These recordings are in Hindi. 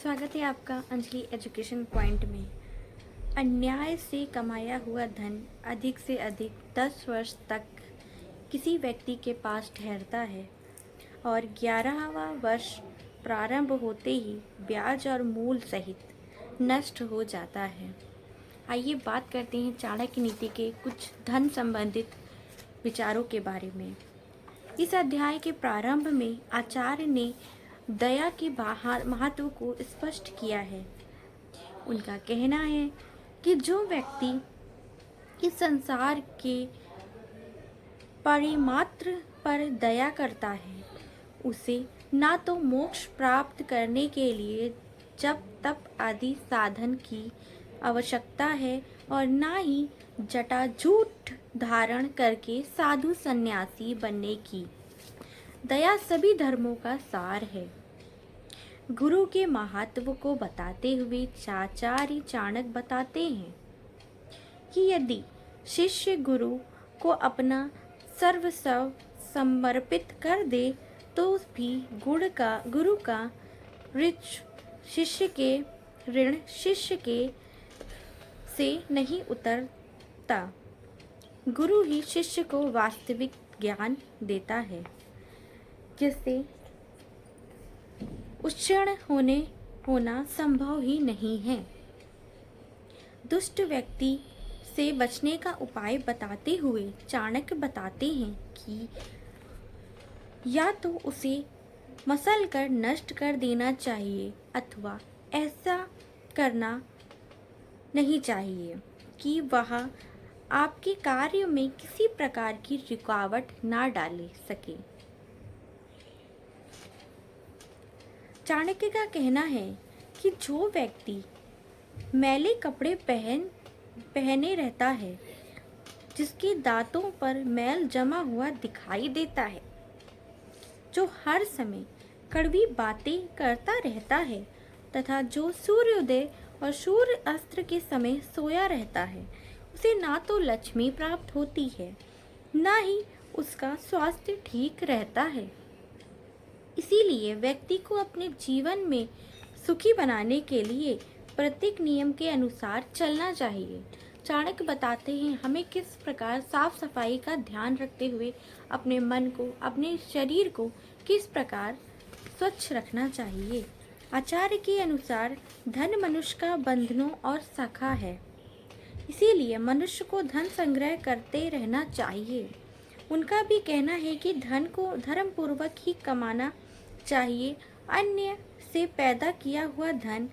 स्वागत है आपका अंजलि एजुकेशन पॉइंट में। अन्याय से कमाया हुआ धन अधिक से अधिक 10 वर्ष तक किसी व्यक्ति के पास ठहरता है और 11वां वर्ष प्रारंभ होते ही ब्याज और मूल सहित नष्ट हो जाता है। आइए बात करते हैं चाणक्य नीति के कुछ धन संबंधित विचारों के बारे में। इस अध्याय के प्रारंभ में आचार्य ने दया के महत्व को स्पष्ट किया है। उनका कहना है कि जो व्यक्ति इस संसार के परिमात्र पर दया करता है उसे ना तो मोक्ष प्राप्त करने के लिए जप तप आदि साधन की आवश्यकता है और ना ही जटाजूट धारण करके साधु सन्यासी बनने की। दया सभी धर्मों का सार है। गुरु के महत्व को बताते हुए आचार्य चाणक्य बताते हैं कि यदि शिष्य गुरु को अपना सर्वस्व समर्पित कर दे तो भी गुरु का ऋण शिष्य के से नहीं उतरता। गुरु ही शिष्य को वास्तविक ज्ञान देता है जिससे उच्चरण होना संभव ही नहीं है। दुष्ट व्यक्ति से बचने का उपाय बताते हुए चाणक्य बताते हैं कि या तो उसे मसल कर नष्ट कर देना चाहिए अथवा ऐसा करना नहीं चाहिए कि वह आपके कार्य में किसी प्रकार की रुकावट ना डाले सके। चाणक्य का कहना है कि जो व्यक्ति मैले कपड़े पहने रहता है, जिसके दांतों पर मैल जमा हुआ दिखाई देता है, जो हर समय कड़वी बातें करता रहता है तथा जो सूर्योदय और सूर्य अस्त के समय सोया रहता है, उसे ना तो लक्ष्मी प्राप्त होती है ना ही उसका स्वास्थ्य ठीक रहता है। इसीलिए व्यक्ति को अपने जीवन में सुखी बनाने के लिए प्रत्येक नियम के अनुसार चलना चाहिए। चाणक्य बताते हैं हमें किस प्रकार साफ सफाई का ध्यान रखते हुए अपने मन को, अपने शरीर को किस प्रकार स्वच्छ रखना चाहिए। आचार्य के अनुसार धन मनुष्य का बंधनों और सखा है, इसीलिए मनुष्य को धन संग्रह करते रहना चाहिए। उनका भी कहना है कि धन को धर्म पूर्वक ही कमाना चाहिए। अन्य से पैदा किया हुआ धन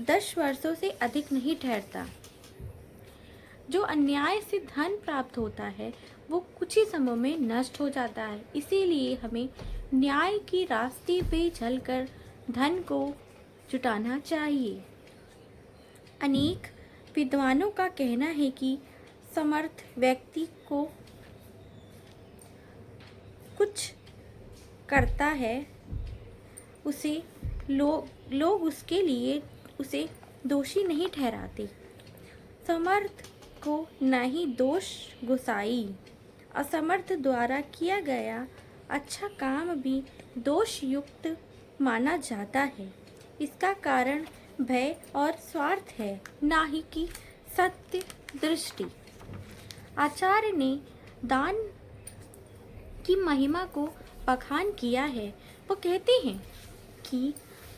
10 वर्षों से अधिक नहीं ठहरता। जो अन्याय से धन प्राप्त होता है वो कुछ ही समय में नष्ट हो जाता है। इसीलिए हमें न्याय की रास्ते पे चलकर धन को जुटाना चाहिए। अनेक विद्वानों का कहना है कि समर्थ व्यक्ति को कुछ करता है उसे लोग उसके लिए उसे दोषी नहीं ठहराते। समर्थ को न ही दोष गुसाई, असमर्थ द्वारा किया गया अच्छा काम भी दोष युक्त माना जाता है। इसका कारण भय और स्वार्थ है, ना ही कि सत्य दृष्टि। आचार्य ने दान की महिमा को बखान किया है। वो कहते हैं कि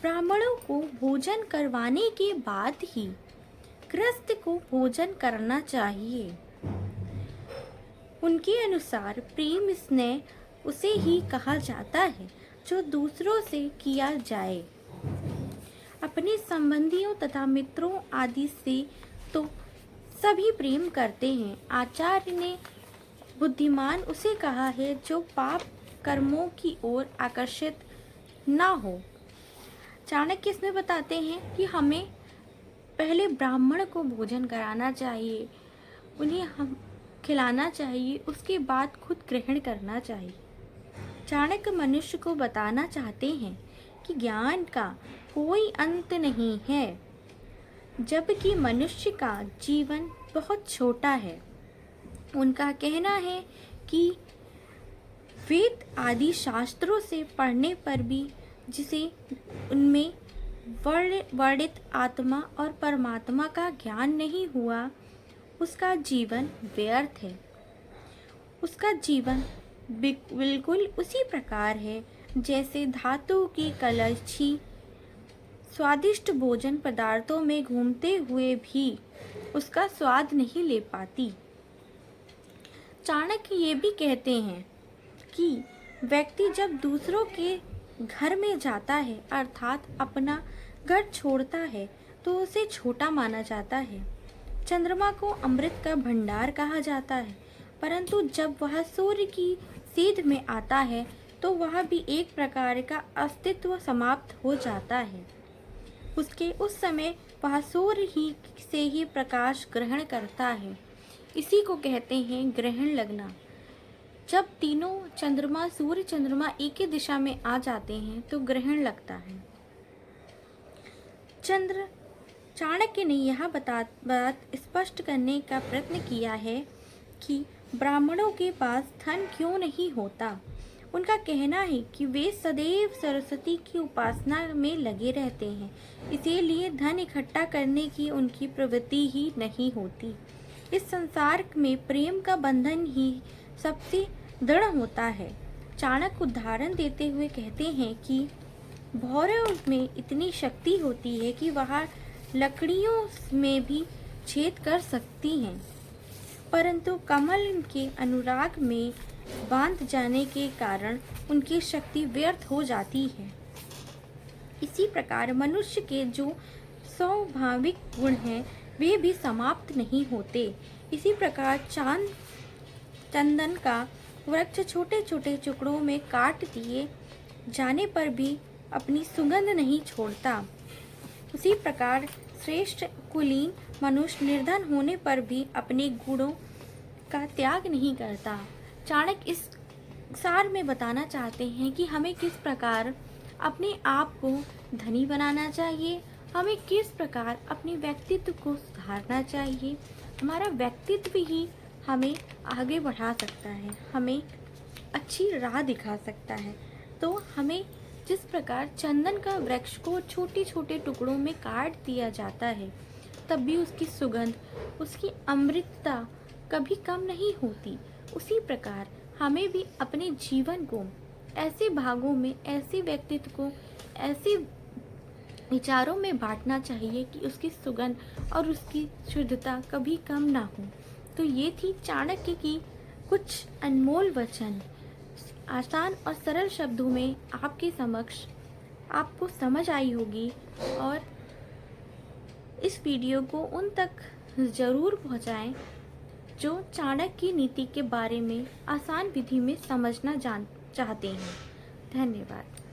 ब्राह्मणों को भोजन करवाने के बाद ही गृहस्थ को भोजन करना चाहिए। उनके अनुसार प्रेम स्नेह उसे ही कहा जाता है जो दूसरों से किया जाए। अपने संबंधियों तथा मित्रों आदि से तो सभी प्रेम करते हैं। आचार्य ने बुद्धिमान उसे कहा है जो पाप कर्मों की ओर आकर्षित ना हो। चाणक्य इसमें बताते हैं कि हमें पहले ब्राह्मण को भोजन कराना चाहिए, उन्हें हम खिलाना चाहिए, उसके बाद खुद ग्रहण करना चाहिए। चाणक्य मनुष्य को बताना चाहते हैं कि ज्ञान का कोई अंत नहीं है, जबकि मनुष्य का जीवन बहुत छोटा है। उनका कहना है कि वेद आदि शास्त्रों से पढ़ने पर भी जिसे उनमें वर्णित आत्मा और परमात्मा का ज्ञान नहीं हुआ, उसका जीवन व्यर्थ है। उसका जीवन बिल्कुल उसी प्रकार है जैसे धातु की कलछी स्वादिष्ट भोजन पदार्थों में घूमते हुए भी उसका स्वाद नहीं ले पाती। चाणक्य ये भी कहते हैं कि व्यक्ति जब दूसरों के घर में जाता है अर्थात अपना घर छोड़ता है तो उसे छोटा माना जाता है। चंद्रमा को अमृत का भंडार कहा जाता है, परंतु जब वह सूर्य की सीध में आता है तो वह भी एक प्रकार का अस्तित्व समाप्त हो जाता है। उसके उस समय वह सूर्य ही से ही प्रकाश ग्रहण करता है। इसी को कहते हैं ग्रहण लगना। जब तीनों चंद्रमा सूर्य चंद्रमा एक ही दिशा में आ जाते हैं तो ग्रहण लगता है। चाणक्य ने यह बात स्पष्ट करने का प्रयत्न किया है कि ब्राह्मणों के पास धन क्यों नहीं होता। उनका कहना है कि वे सदैव सरस्वती की उपासना में लगे रहते हैं, इसीलिए धन इकट्ठा करने की उनकी प्रवृत्ति ही नहीं होती। इस संसार में प्रेम का बंधन ही सबसे दृढ़ होता है। चाणक्य उदाहरण देते हुए कहते हैं कि भौरों में इतनी शक्ति होती है कि वह लकड़ियों में भी छेद कर सकती हैं, परंतु कमल के अनुराग में बांध जाने के कारण उनकी शक्ति व्यर्थ हो जाती है। इसी प्रकार मनुष्य के जो स्वाभाविक गुण हैं वे भी समाप्त नहीं होते। इसी प्रकार चंदन का वृक्ष छोटे छोटे टुकड़ों में काट दिए जाने पर भी अपनी सुगंध नहीं छोड़ता। उसी प्रकार श्रेष्ठ कुलीन मनुष्य निर्धन होने पर भी अपने गुणों का त्याग नहीं करता। चाणक्य इस सार में बताना चाहते हैं कि हमें किस प्रकार अपने आप को धनी बनाना चाहिए, हमें किस प्रकार अपने व्यक्तित्व को सुधारना चाहिए। हमारा व्यक्तित्व ही हमें आगे बढ़ा सकता है, हमें अच्छी राह दिखा सकता है। तो हमें जिस प्रकार चंदन का वृक्ष को छोटे छोटे टुकड़ों में काट दिया जाता है तब भी उसकी सुगंध, उसकी अमृतता कभी कम नहीं होती, उसी प्रकार हमें भी अपने जीवन को ऐसे भागों में, ऐसे व्यक्तित्व को, ऐसे विचारों में बांटना चाहिए कि उसकी सुगंध और उसकी शुद्धता कभी कम ना हो। तो ये थी चाणक्य की कुछ अनमोल वचन, आसान और सरल शब्दों में आपके समक्ष आपको समझ आई होगी, और इस वीडियो को उन तक ज़रूर पहुंचाएं जो चाणक्य की नीति के बारे में आसान विधि में समझना चाहते हैं। धन्यवाद।